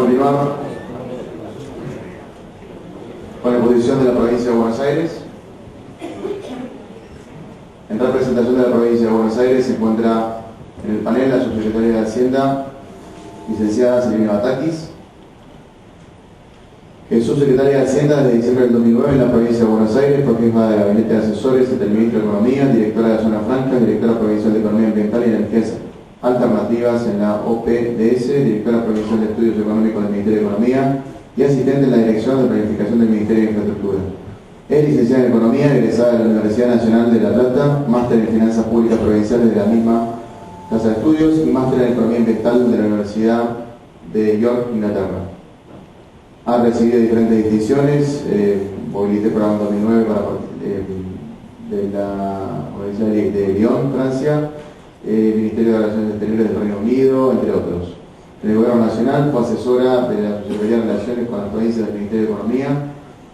continuar con la exposición de la provincia de Buenos Aires. En representación de la provincia de Buenos Aires se encuentra en el panel la subsecretaria de Hacienda, licenciada Silvina Batakis, que es subsecretaria de Hacienda desde diciembre del 2009 en la provincia de Buenos Aires, fue jefa de gabinete de asesores del ministro de Economía, directora de la Zona Franca, directora provincial de Economía Ambiental y Energías Alternativas en la OPDS, directora provincial de Estudios Económicos del Ministerio de Economía y asistente en la Dirección de Planificación del Ministerio de Infraestructura. Es licenciada en Economía, egresada de la Universidad Nacional de La Plata, máster en Finanzas Públicas Provinciales de la misma casa de estudios y máster en Economía Ambiental de la Universidad de York, Inglaterra. Ha recibido diferentes distinciones, movilité programa 2009 de la Universidad de Lyon, Francia, Ministerio de Relaciones Exteriores del Reino Unido, entre otros. En el Gobierno Nacional fue asesora de la Subsecretaría de Relaciones con las provincias del Ministerio de Economía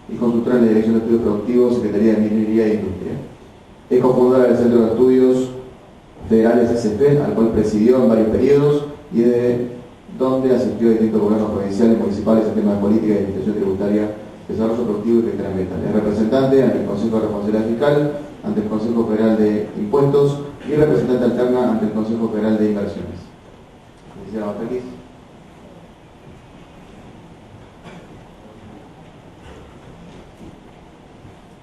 y consultora en la Dirección de Estudios Productivos, Secretaría de Minería e Industria. Es cofundadora del Centro de Estudios Federales SCP, al cual presidió en varios periodos y de donde asistió a distintos gobiernos provinciales, municipales, en temas de política y administración tributaria, desarrollo productivo y gestión ambiental. Es representante ante el Consejo de Responsabilidad Fiscal, ante el Consejo Federal de Impuestos y representante alterna ante el Consejo Federal de Inversiones. Licenciada Batakis.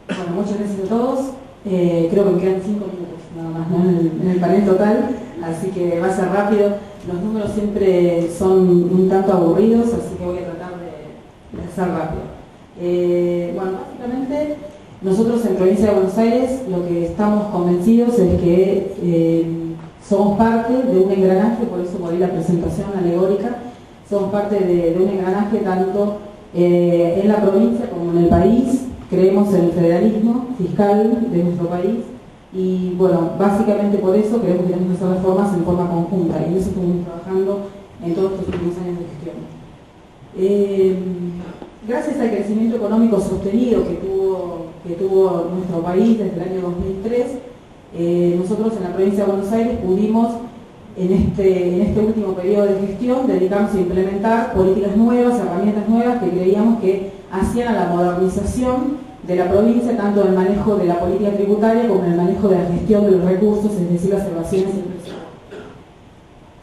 Bueno, muchas gracias a todos. Creo que me quedan 5 minutos nada más, ¿no? en el panel total, así que va a ser rápido. Los números siempre son un tanto aburridos, así que voy a tratar de hacer rápido. Bueno, básicamente nosotros en Provincia de Buenos Aires lo que estamos convencidos es que somos parte de un engranaje, por eso por ahí la presentación alegórica, somos parte de un engranaje tanto en la provincia como en el país. Creemos en el federalismo fiscal de nuestro país y, bueno, básicamente por eso creemos que tenemos que hacer reformas en forma conjunta y en eso estuvimos trabajando en todos estos últimos años de gestión. Gracias al crecimiento económico sostenido que tuvo nuestro país desde el año 2003, nosotros en la provincia de Buenos Aires pudimos en este último periodo de gestión dedicarnos a implementar políticas nuevas, herramientas nuevas que creíamos que hacían a la modernización de la provincia, tanto en el manejo de la política tributaria como en el manejo de la gestión de los recursos, es decir, las evasiones impresionantes.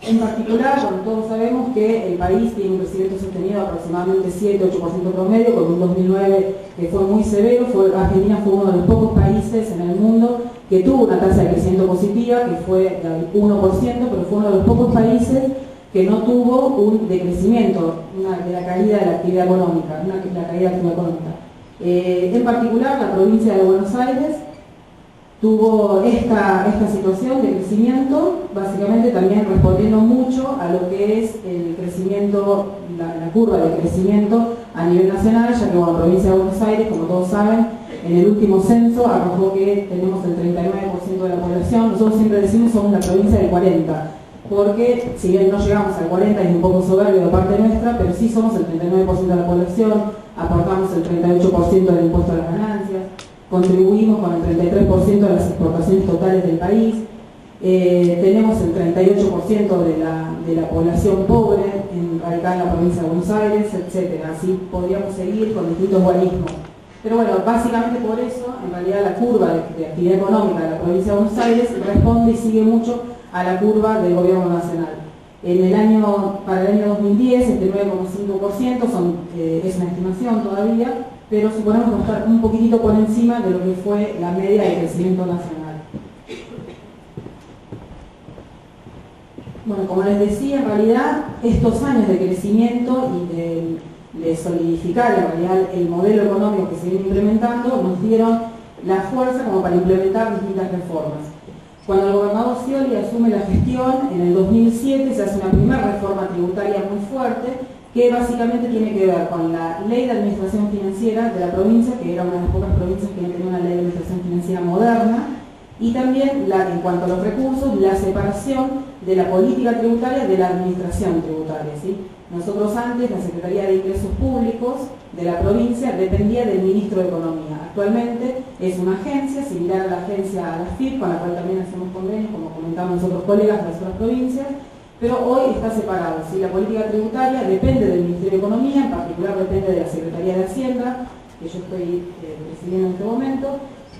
En particular, bueno, todos sabemos que el país tiene un crecimiento sostenido de aproximadamente 7-8% promedio, con un 2009 que fue muy severo. Argentina fue uno de los pocos países en el mundo que tuvo una tasa de crecimiento positiva, que fue del 1%, pero fue uno de los pocos países que no tuvo un decrecimiento de la caída de la actividad económica, la caída de la actividad económica. En particular, la provincia de Buenos Aires tuvo esta situación de crecimiento, básicamente también respondiendo mucho a lo que es el crecimiento, la curva de crecimiento a nivel nacional, ya que la provincia de Buenos Aires, como todos saben, en el último censo arrojó que tenemos el 39% de la población. Nosotros siempre decimos somos la provincia del 40%, porque si bien no llegamos al 40% es un poco soberbio de parte nuestra, pero sí somos el 39% de la población, aportamos el 38% del impuesto a las ganancias, contribuimos con el 33% de las exportaciones totales del país, tenemos el 38% de la población pobre radicada en la provincia de Buenos Aires, etc. Así podríamos seguir con distintos guarismos. Pero bueno, básicamente por eso, en realidad la curva de actividad económica de la provincia de Buenos Aires responde y sigue mucho a la curva del gobierno nacional. Para el año 2010, este 9,5% es una estimación todavía, pero suponemos que va a estar un poquitito por encima de lo que fue la media de crecimiento nacional. Bueno, como les decía, en realidad estos años de crecimiento y de solidificar en realidad el modelo económico que se viene implementando nos dieron la fuerza como para implementar distintas reformas. Cuando el gobernador Scioli asume la gestión, en el 2007 se hace una primera reforma tributaria muy fuerte que básicamente tiene que ver con la ley de administración financiera de la provincia, que era una de las pocas provincias que no tenía una ley de administración financiera moderna, y también, en cuanto a los recursos, la separación de la política tributaria de la administración tributaria, ¿sí? Nosotros antes, la Secretaría de Ingresos Públicos de la provincia dependía del Ministro de Economía. Actualmente es una agencia similar a la agencia AFIP, con la cual también hacemos convenios, como comentamos otros colegas de las otras provincias, pero hoy está separado. ¿Sí? La política tributaria depende del Ministerio de Economía, en particular depende de la Secretaría de Hacienda, que yo estoy presidiendo en este momento,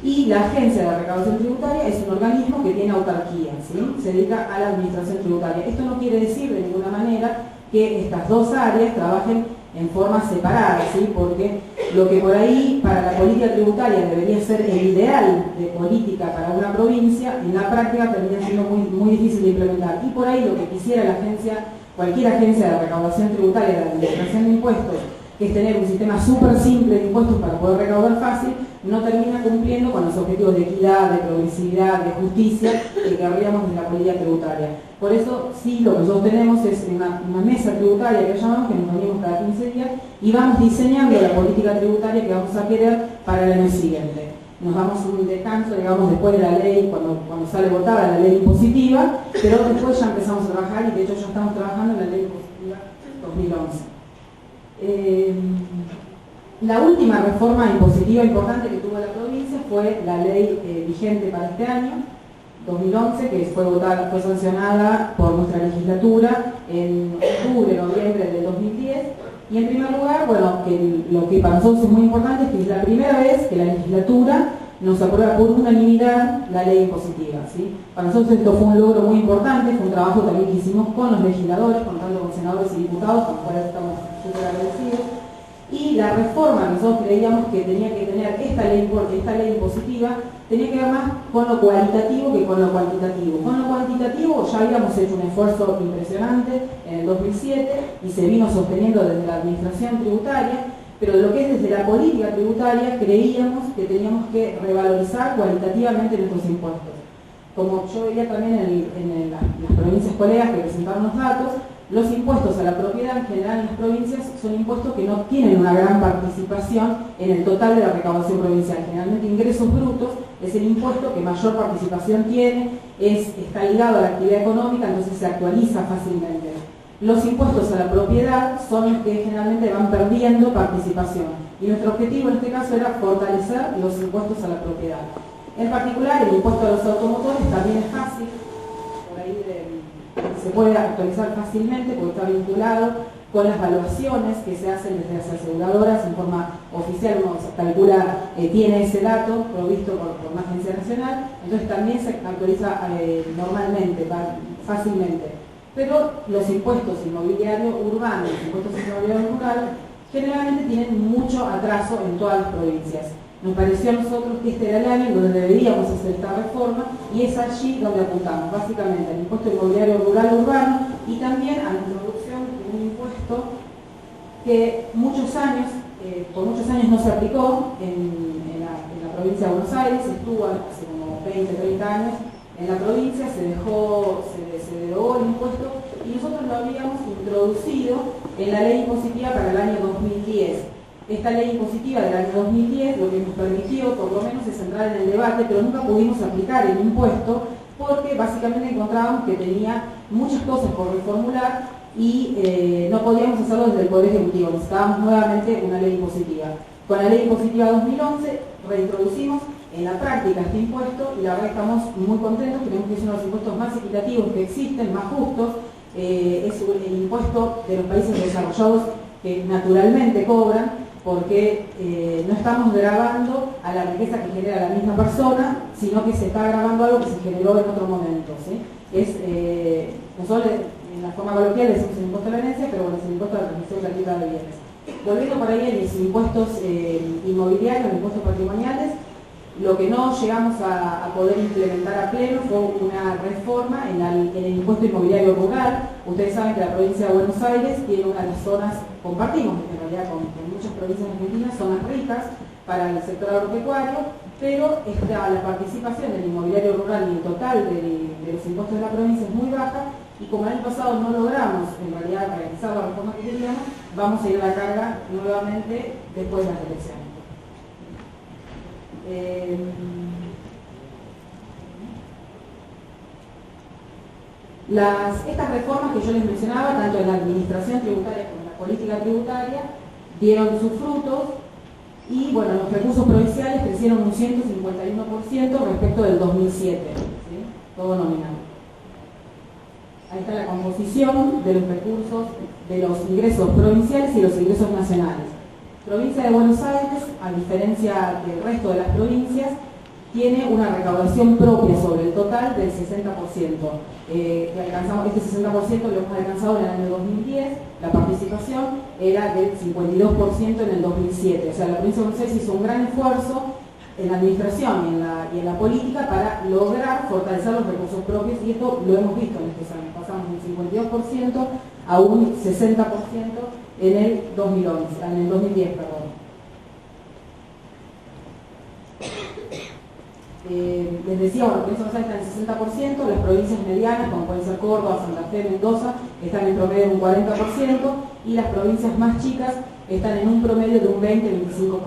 y la Agencia de Recaudación Tributaria es un organismo que tiene autarquía, ¿sí? Se dedica a la administración tributaria. Esto no quiere decir de ninguna manera que estas dos áreas trabajen en forma separada, ¿sí? Porque lo que por ahí para la política tributaria debería ser el ideal de política para una provincia, en la práctica termina siendo muy difícil de implementar. Y por ahí lo que quisiera la agencia, cualquier agencia de recaudación tributaria, de administración de impuestos, que es tener un sistema súper simple de impuestos para poder recaudar fácil, no termina cumpliendo con los objetivos de equidad, de progresividad, de justicia que querríamos en la política tributaria. Por eso, sí, lo que nosotros tenemos es una mesa tributaria que llamamos, que nos reunimos cada 15 días, y vamos diseñando la política tributaria que vamos a querer para el año siguiente. Nos damos un descanso, digamos, después de la ley, cuando sale votada la ley impositiva, pero después ya empezamos a trabajar, y de hecho ya estamos trabajando en la ley impositiva 2011. La última reforma impositiva importante que tuvo la provincia fue la ley vigente para este año, 2011, que fue sancionada por nuestra legislatura en octubre, noviembre del 2010. Y en primer lugar, bueno, lo que para nosotros es muy importante es que es la primera vez que la legislatura nos aprueba por unanimidad la ley impositiva, ¿sí? Para nosotros esto fue un logro muy importante, fue un trabajo también que hicimos con los legisladores, contando con senadores y diputados, con los cuales estamos súper agradecidos. Y la reforma que nosotros creíamos que tenía que tener esta ley impositiva tenía que ver más con lo cualitativo que con lo cuantitativo. Con lo cuantitativo ya habíamos hecho un esfuerzo impresionante en el 2007 y se vino sosteniendo desde la administración tributaria, pero lo que es desde la política tributaria creíamos que teníamos que revalorizar cualitativamente nuestros impuestos. Como yo veía también en las provincias colegas que presentaron los datos, los impuestos a la propiedad en general en las provincias son impuestos que no tienen una gran participación en el total de la recaudación provincial. Generalmente ingresos brutos es el impuesto que mayor participación tiene, está ligado a la actividad económica, entonces se actualiza fácilmente. Los impuestos a la propiedad son los que generalmente van perdiendo participación. Y nuestro objetivo en este caso era fortalecer los impuestos a la propiedad. En particular, el impuesto a los automotores también es fácil, por ahí se puede actualizar fácilmente porque está vinculado con las valuaciones que se hacen desde las aseguradoras en forma oficial. Uno se calcula, tiene ese dato provisto por una agencia nacional, entonces también se actualiza normalmente, fácilmente. Pero los impuestos inmobiliarios urbanos, los impuestos inmobiliarios rurales, generalmente tienen mucho atraso en todas las provincias. Nos pareció a nosotros que este era el año donde deberíamos hacer esta reforma y es allí donde apuntamos, básicamente al impuesto inmobiliario rural urbano y también a la introducción de un impuesto que por muchos años no se aplicó en la provincia de Buenos Aires, estuvo hace como 20, 30 años en la provincia, se derogó el impuesto y nosotros lo habíamos introducido en la ley impositiva para el año 2010. Esta ley impositiva del año 2010 lo que nos permitió por lo menos es entrar en el debate, pero nunca pudimos aplicar el impuesto porque básicamente encontrábamos que tenía muchas cosas por reformular y no podíamos hacerlo desde el Poder Ejecutivo, necesitábamos nuevamente una ley impositiva. Con la ley impositiva 2011 reintroducimos en la práctica este impuesto y la verdad estamos muy contentos, creemos que es uno de los impuestos más equitativos que existen, más justos, es el impuesto de los países desarrollados que naturalmente cobran, porque no estamos grabando a la riqueza que genera la misma persona, sino que se está grabando algo que se generó en otro momento, ¿sí? Nosotros en la forma coloquial decimos el impuesto a la herencia, pero bueno, es el impuesto a la transmisión gratuita de bienes. Volviendo por ahí en los impuestos inmobiliarios, los impuestos patrimoniales, lo que no llegamos a poder implementar a pleno fue una reforma en el impuesto inmobiliario rural. Ustedes saben que la provincia de Buenos Aires tiene una de las zonas, compartimos en realidad con muchas provincias argentinas, zonas ricas para el sector agropecuario, pero la participación del inmobiliario rural y el total de los impuestos de la provincia es muy baja y como el año pasado no logramos en realidad realizar la reforma que queríamos, vamos a ir a la carga nuevamente después de las elecciones. Estas reformas que yo les mencionaba, tanto en la administración tributaria como en la política tributaria, dieron sus frutos y bueno, los recursos provinciales crecieron un 151% respecto del 2007, ¿sí? Todo nominal. Ahí está la composición de los recursos, de los ingresos provinciales y los ingresos nacionales. Provincia de Buenos Aires, a diferencia del resto de las provincias, tiene una recaudación propia sobre el total del 60%. Este 60% lo hemos alcanzado en el año 2010, la participación era del 52% en el 2007. O sea, la provincia de Buenos Aires hizo un gran esfuerzo en la administración y en la política para lograr fortalecer los recursos propios, y esto lo hemos visto en estos años. Pasamos de un 52% a un 60% en el 2010, perdón. Les decía, bueno, la provincia de Buenos Aires está en el 60%, las provincias medianas, como pueden ser Córdoba, Santa Fe, Mendoza, están en promedio de un 40%, y las provincias más chicas están en un promedio de un 20-25%.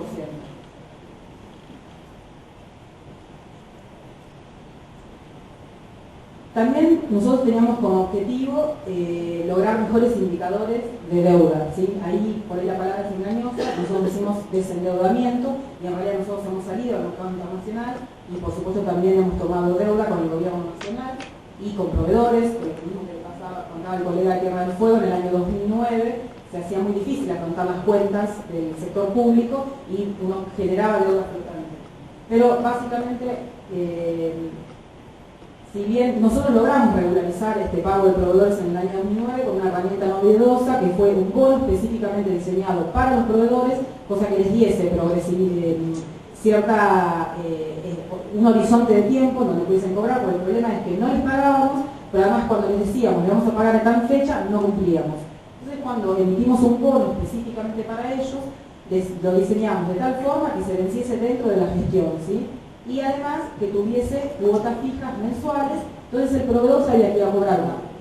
También nosotros teníamos como objetivo lograr mejores indicadores de deuda, ¿sí? Ahí, por ahí la palabra es engañosa, nosotros decimos desendeudamiento, y en realidad nosotros hemos salido al mercado internacional, y por supuesto también hemos tomado deuda con el gobierno nacional y con proveedores, porque lo mismo que contaba el colega de Tierra del Fuego, en el año 2009 se hacía muy difícil afrontar las cuentas del sector público y uno generaba deuda absolutamente. Pero básicamente, si bien nosotros logramos regularizar este pago de proveedores en el año 2009 con una herramienta novedosa que fue un bono específicamente diseñado para los proveedores, cosa que les diese un horizonte de tiempo donde pudiesen cobrar, porque el problema es que no les pagábamos, pero además cuando les decíamos le vamos a pagar a tal fecha, no cumplíamos. Entonces cuando emitimos un bono específicamente para ellos, lo diseñamos de tal forma que se venciese dentro de la gestión, ¿sí? Y además que tuviese cuotas fijas mensuales, entonces el proveedor sabía que iba a cobrar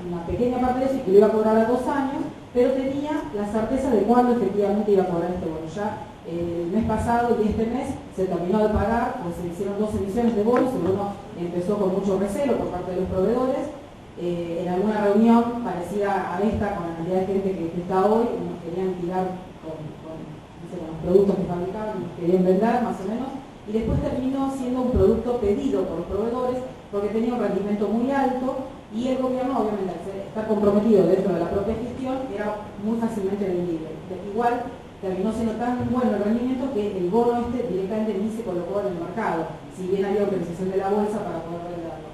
una pequeña parte de eso y que lo iba a cobrar a 2 años, pero tenía la certeza de cuándo efectivamente iba a cobrar este bono. Ya el mes pasado y este mes se terminó de pagar, pues se hicieron 2 emisiones de bonos, el bono empezó con mucho recelo por parte de los proveedores. En alguna reunión parecida a esta, con la cantidad de gente que está hoy, nos querían tirar con los productos que fabricaban, nos querían vender más o menos, y después terminó siendo un producto pedido por los proveedores porque tenía un rendimiento muy alto, y el gobierno, obviamente, al estar comprometido dentro de la propia gestión, era muy fácilmente vendible. Igual terminó siendo tan bueno el rendimiento que el bono directamente ni se colocó en el mercado, si bien había autorización de la bolsa para poder venderlo.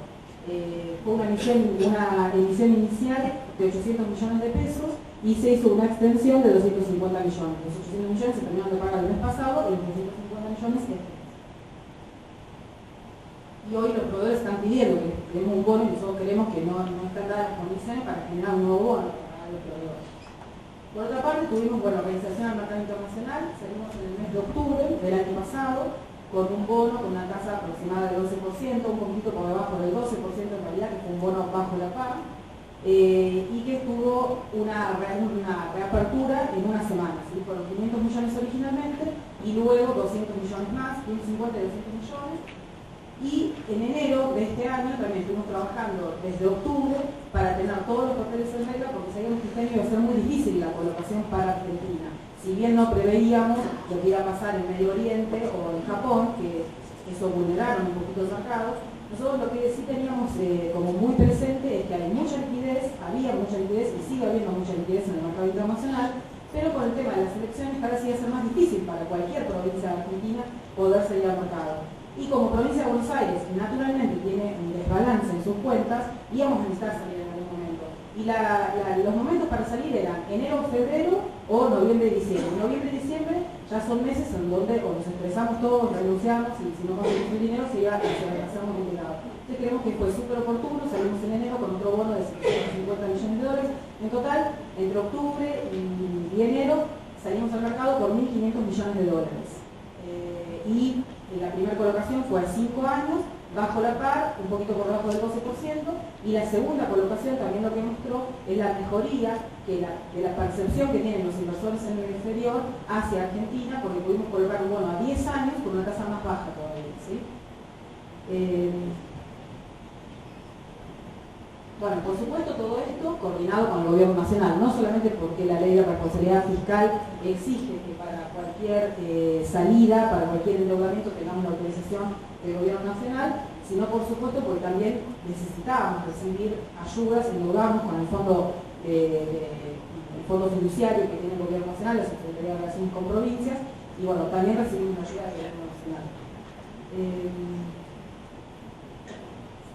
Fue una emisión inicial de 800 millones de pesos y se hizo una extensión de 250 millones. Los 800 millones se terminaron de pagar el mes pasado y los 250 millones este. Y hoy los proveedores están pidiendo que demos un bono, y nosotros queremos que no están dadas las condiciones para generar un nuevo bono para los proveedores. Por otra parte, tuvimos organización al mercado internacional, salimos en el mes de octubre del año pasado con un bono con una tasa aproximada del 12%, un poquito por debajo del 12% en realidad, que fue un bono bajo la par, y que tuvo una reapertura en una semana, ¿sí? Fueron 500 millones originalmente y luego 200 millones más, 150 y 200 millones. Y en enero de este año también estuvimos trabajando desde octubre para tener todos los papeles en regla, porque sabíamos que este año iba a ser muy difícil la colocación para Argentina. Si bien no preveíamos lo que iba a pasar en Medio Oriente o en Japón, que eso vulneraron un poquito el mercado, nosotros lo que sí teníamos como muy presente es que había mucha liquidez y sigue habiendo mucha liquidez en el mercado internacional, pero con el tema de las elecciones cada vez iba a ser más difícil para cualquier provincia de Argentina poder salir al mercado. Y como provincia de Buenos Aires naturalmente tiene un desbalance en sus cuentas, íbamos a necesitar salir en algún momento. Y los momentos para salir eran enero, febrero o noviembre y diciembre. Noviembre y diciembre ya son meses en donde o nos estresamos todos, renunciamos, y si no conseguimos el dinero se iba a hacer muy complicado. Entonces creemos que fue súper oportuno, salimos en enero con otro bono de 750 millones de dólares. En total, entre octubre y enero salimos al mercado por 1.500 millones de dólares. Y la primera colocación fue a 5 años, bajo la par, un poquito por debajo del 12%, y la segunda colocación también lo que mostró es la mejoría de la percepción que tienen los inversores en el exterior hacia Argentina, porque pudimos colocar un bono a 10 años con una tasa más baja todavía, ¿sí? Bueno, por supuesto todo esto coordinado con el gobierno nacional, no solamente porque la ley de responsabilidad fiscal exige que para cualquier salida, para cualquier endeudamiento tengamos la autorización del gobierno nacional, sino por supuesto porque también necesitábamos recibir ayudas, endeudarnos con el fondo, el fondo fiduciario que tiene el Gobierno Nacional, la Secretaría de Relaciones con Provincias, y bueno, también recibimos ayuda del Gobierno Nacional.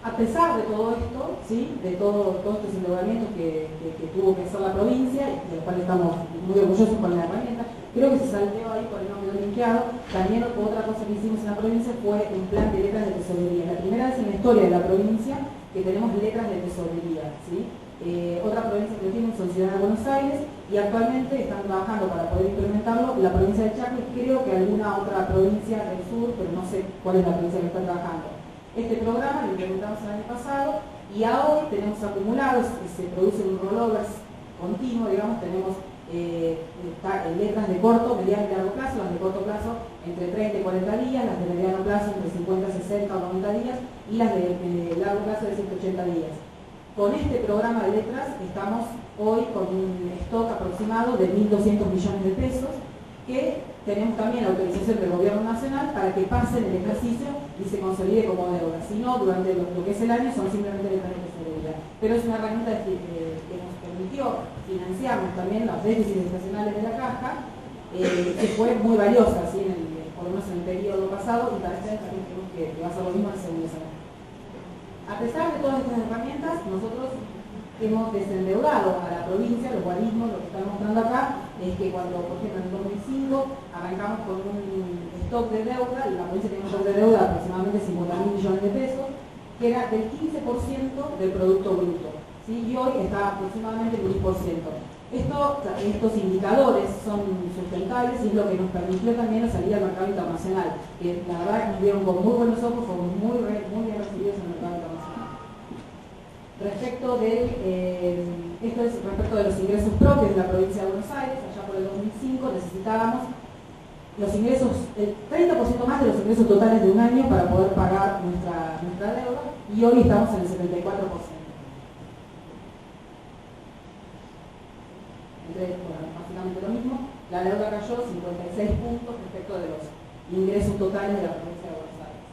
A pesar de todo esto, ¿sí? De todos estos endeudamientos que tuvo que hacer la provincia, y de los cuales estamos muy orgullosos con la herramienta, creo que se salteó ahí por el nombre linkeado. También otra cosa que hicimos en la provincia fue un plan de letras de tesorería. La primera vez en la historia de la provincia que tenemos letras de tesorería, ¿sí? Otra provincia que lo tienen son Ciudad de Buenos Aires, y actualmente están trabajando para poder implementarlo la provincia de Chaco y creo que alguna otra provincia del sur, pero no sé cuál es la provincia que está trabajando. Este programa lo implementamos el año pasado y ahora tenemos acumulados, se produce un rollover continuo, digamos, tenemos letras de corto, mediano y largo plazo, las de corto plazo entre 30 y 40 días, las de mediano plazo entre 50, 60 o 90 días y las de largo plazo de 180 días. Con este programa de letras estamos hoy con un stock aproximado de 1.200 millones de pesos que tenemos también la autorización del Gobierno Nacional para que pasen el ejercicio y se consolide como deuda. Si no, durante lo que es el año son simplemente letras de tesorería. Pero es una herramienta que nos permitió financiarnos también los déficits estacionales de la caja, que fue muy valiosa, ¿sí? Por lo menos en el periodo pasado, y para este año también creemos que va a ser lo mismo en el segundo semestre. A pesar de todas estas herramientas, nosotros hemos desendeudado a la provincia. Los guarismos, lo que están mostrando acá, es que cuando, por ejemplo, en 2005 arrancamos con un stock de deuda, y la provincia tiene un stock de deuda de aproximadamente 50.000 millones de pesos, que era del 15% del Producto Bruto, ¿sí? Y hoy está aproximadamente el 10%. Estos indicadores son sustentables y es lo que nos permitió también la salida al mercado internacional, que la verdad nos vieron con muy buenos ojos, fuimos muy bien recibidos en el mercado internacional. Respecto esto es respecto de los ingresos propios de la provincia de Buenos Aires. Allá por el 2005 necesitábamos los ingresos, el 30% más de los ingresos totales de un año para poder pagar nuestra deuda, y hoy estamos en el 74%. Bueno, básicamente lo mismo, la deuda cayó 56 puntos respecto de los ingresos totales de la provincia de Buenos Aires.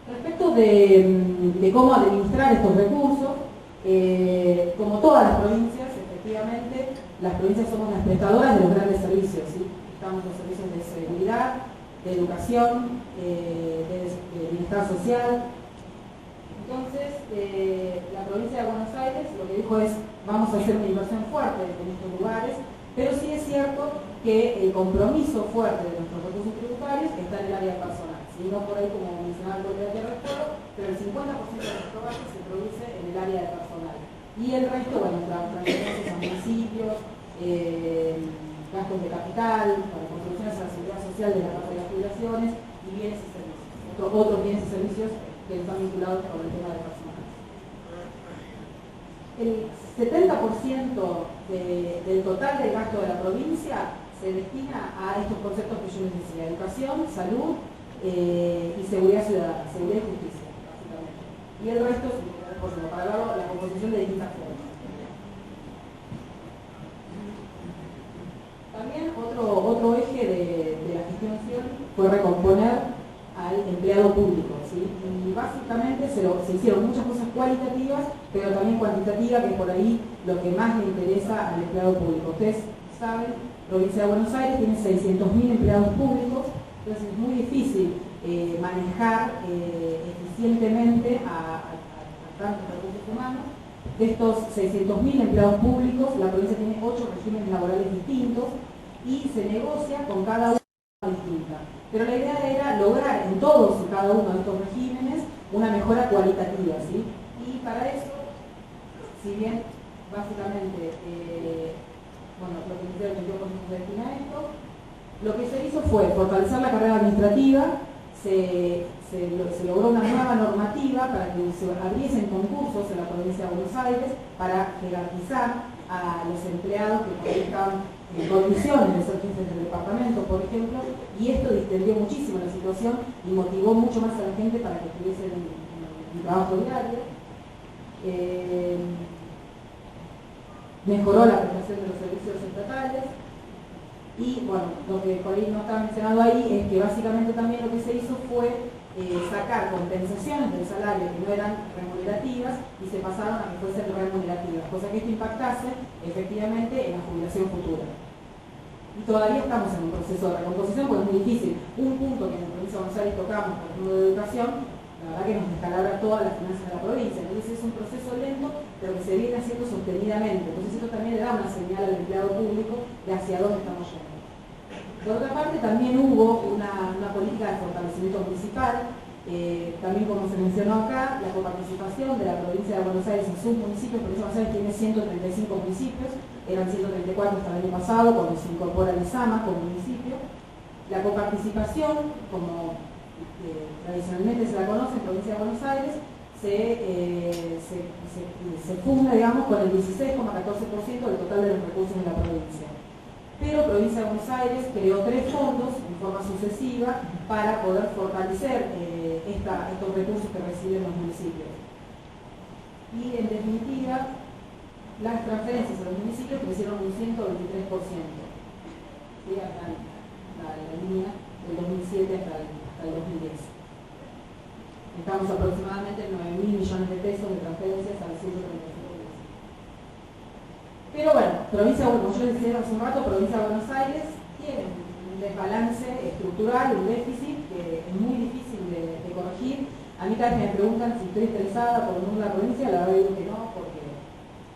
Respecto de cómo administrar estos recursos, como todas las provincias, efectivamente, las provincias somos las prestadoras de los grandes servicios, ¿sí? Estamos los servicios de seguridad, de educación, de bienestar social. Entonces, la provincia de Buenos Aires lo que dijo es: vamos a hacer una inversión fuerte en estos lugares, pero sí es cierto que el compromiso fuerte de nuestros recursos tributarios está en el área personal. ¿Sí? No por ahí, como mencionaba el Gobierno de Respuelo, pero el 50% de nuestro gasto se produce en el área de personal. Y el resto, bueno, transferencias a municipios, gastos de capital, para contribuciones a la seguridad social de la parte de las jubilaciones y bienes y servicios. Otros bienes y servicios que están vinculados con el tema de personal. El 70% del total del gasto de la provincia se destina a estos conceptos que yo les decía: educación, salud y seguridad ciudadana, seguridad y justicia, básicamente. Y el resto es, para verlo, la composición de distintas formas. También otro eje de la gestión fue recomponer al empleado público, ¿sí? Y básicamente se hicieron muchas cosas cualitativas, pero también cuantitativas, que es por ahí lo que más le interesa al empleado público. Ustedes saben, la provincia de Buenos Aires tiene 600.000 empleados públicos, entonces es muy difícil manejar eficientemente a tantos recursos humanos. De estos 600.000 empleados públicos, la provincia tiene 8 regímenes laborales distintos y se negocia con cada uno distinta. Pero la idea era lograr en todos y cada uno de estos regímenes una mejora cualitativa, ¿sí? Y para eso, si bien básicamente, bueno, lo que hicieron el 22% se destina a esto, lo que se hizo fue fortalecer la carrera administrativa. Se logró una nueva normativa para que se abriesen concursos en la provincia de Buenos Aires para garantizar a los empleados que estaban en condiciones de ser jefes del departamento, por ejemplo, y esto distendió muchísimo la situación y motivó mucho más a la gente para que estuviese en trabajo diario. Mejoró la prestación de los servicios estatales. Y bueno, lo que por ahí no estaba mencionado ahí es que básicamente también lo que se hizo fue sacar compensaciones del salario que no eran remunerativas y se pasaron a que fuesen remunerativas, cosa que esto impactase efectivamente en la jubilación futura. Y todavía estamos en un proceso de recomposición porque es muy difícil. Un punto que en la provincia de Buenos Aires tocamos, por ejemplo, de educación, la verdad que nos descalabra todas las finanzas de la provincia. Entonces es un proceso lento, pero que se viene haciendo sostenidamente. Entonces esto también le da una señal al empleado público de hacia dónde estamos yendo. Por otra parte, también hubo una política de fortalecimiento municipal, también como se mencionó acá, la coparticipación de la provincia de Buenos Aires en sus municipios. La provincia de Buenos Aires tiene 135 municipios, eran 134 hasta el año pasado, cuando se incorpora el ISAMA como municipio. La coparticipación, como tradicionalmente se la conoce en la provincia de Buenos Aires, se funda, digamos, con el 16,14% del total de los recursos de la provincia. Pero Provincia de Buenos Aires creó 3 fondos en forma sucesiva para poder fortalecer estos recursos que reciben los municipios. Y en definitiva, las transferencias a los municipios crecieron un 123%. ¿Sí? Hasta la línea del 2007 hasta el 2010. Estamos aproximadamente en 9.000 millones de pesos de transferencias al 135%. Pero bueno, como yo les decía hace un rato, Provincia de Buenos Aires tiene un desbalance estructural, un déficit que es muy difícil de corregir. A mí cada vez me preguntan si estoy estresada por el número de la provincia, la verdad digo que no, porque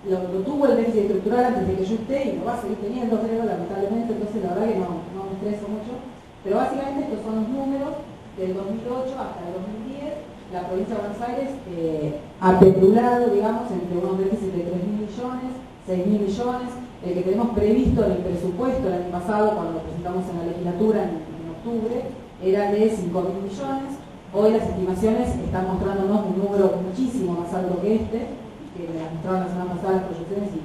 lo tuvo el déficit estructural antes de que yo esté y lo va a seguir teniendo, creo, lamentablemente, entonces la verdad que no me estreso mucho. Pero básicamente estos son los números del 2008 hasta el 2010. La provincia de Buenos Aires ha pendulado, digamos, entre unos déficits de 3.000 millones, 6.000 millones, el que tenemos previsto en el presupuesto el año pasado, cuando lo presentamos en la legislatura en octubre, era de 5.000 millones. Hoy las estimaciones están mostrándonos un número muchísimo más alto que este, que me mostraron la semana pasada las proyecciones y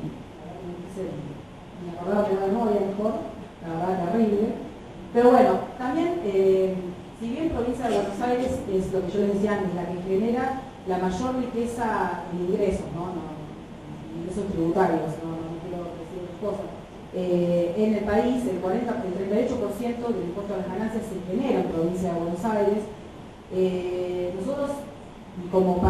me acordaba de la memoria mejor, la verdad terrible. Pero bueno, también, si bien Provincia de Buenos Aires es lo que yo les decía antes, la que genera la mayor riqueza en ingresos, ingresos tributarios, no quiero decir otras cosas. En el país, el 38% del impuesto a las ganancias se genera en Provincia de Buenos Aires. Nosotros, como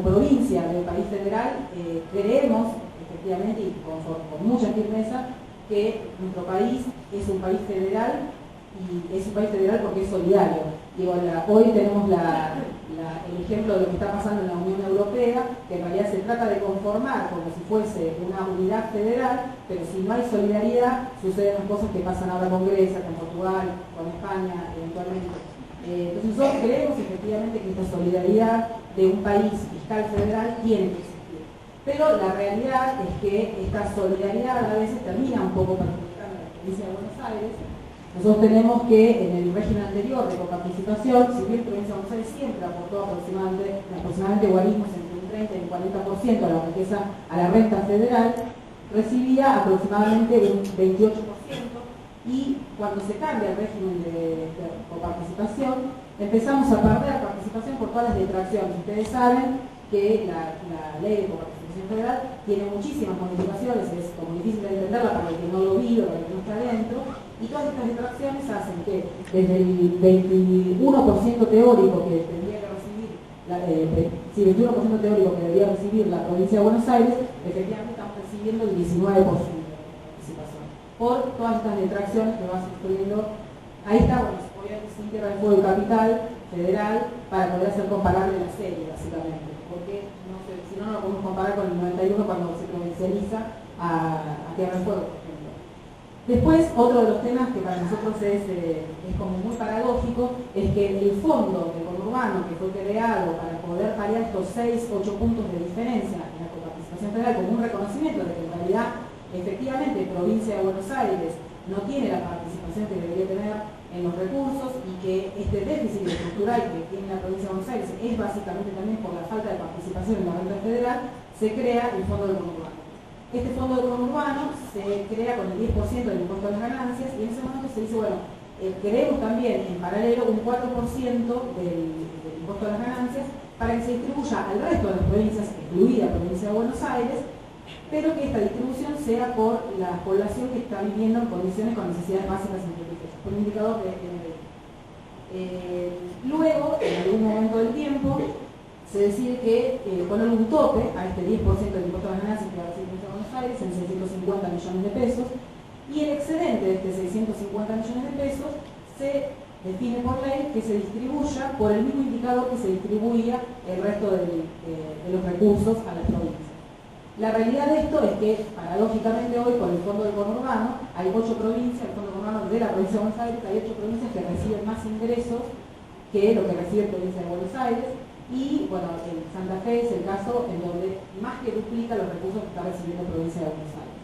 provincia del país federal, creemos, efectivamente, y con mucha firmeza, que nuestro país es un país federal, y es un país federal porque es solidario. Digo, hoy tenemos el ejemplo de lo que está pasando en la Unión Europea, que en realidad se trata de conformar como si fuese una unidad federal, pero si no hay solidaridad, suceden las cosas que pasan ahora con Grecia, con Portugal, con España, eventualmente. Entonces nosotros creemos efectivamente que esta solidaridad de un país fiscal federal tiene que existir. Pero la realidad es que esta solidaridad a veces termina un poco perjudicando a la provincia de Buenos Aires. Nosotros tenemos que en el régimen anterior de coparticipación, si bien Provincia de Buenos Aires siempre aportó aproximadamente guarismos entre un 30 y un 40% a la riqueza, a la renta federal, recibía aproximadamente un 28%, y cuando se cambia el régimen de coparticipación, empezamos a perder participación por todas las detracciones. Ustedes saben que la ley de coparticipación federal tiene muchísimas modificaciones, es como difícil de entenderla para el que no lo vive, para el que no está adentro, y todas estas detracciones hacen que desde el 21% teórico que tendría que recibir, 21% teórico que debería recibir la provincia de Buenos Aires, efectivamente estamos recibiendo el 19% de participación, por todas estas detracciones que va sufriendo. Ahí está, bueno, obviamente sin Tierra del Fuego Capital Federal, para poder hacer comparable la serie, básicamente, porque si no lo podemos comparar con el 91 cuando se provincializa a Tierra del Fuego, por ejemplo. Después, otro de los temas que para nosotros es como muy paradójico, es que el fondo de conurbano que fue creado para poder paliar estos 6-8 puntos de diferencia en la coparticipación federal, como un reconocimiento de que en realidad, efectivamente, Provincia de Buenos Aires no tiene la participación que debería tener en los recursos, y que este déficit estructural que tiene la Provincia de Buenos Aires es básicamente también por la falta de participación en la renta federal, se crea el fondo de conurbano. Este fondo de conurbano se crea con el 10% del impuesto a las ganancias, y en ese momento se dice, bueno, queremos también en paralelo un 4% del impuesto a las ganancias para que se distribuya al resto de las provincias, incluida la provincia de Buenos Aires, pero que esta distribución sea por la población que está viviendo en condiciones con necesidades básicas y nutritivas, por un indicador de NBI. Luego, en algún momento del tiempo, se decide que poner un tope a este 10% del impuesto a las ganancias que va a recibir de Buenos Aires en 650 millones de pesos, y el excedente de este 650 millones de pesos se define por ley que se distribuya por el mismo indicador que se distribuía el resto de los recursos a las provincias. La realidad de esto es que, paradójicamente hoy, con el Fondo del Conurbano, hay 8 provincias, el Fondo del Conurbano de la provincia de Buenos Aires, hay 8 provincias que reciben más ingresos que lo que recibe la provincia de Buenos Aires, y bueno, en Santa Fe es el caso en donde más que duplica los recursos que está recibiendo la provincia de Buenos Aires.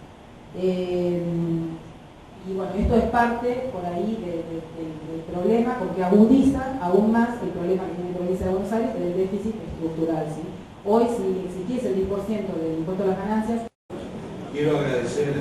Y bueno, esto es parte por ahí del problema, porque agudiza aún más el problema que tiene la provincia de Buenos Aires del déficit estructural, ¿sí? Hoy, si existiese el 10% del impuesto a las ganancias... Quiero agradecer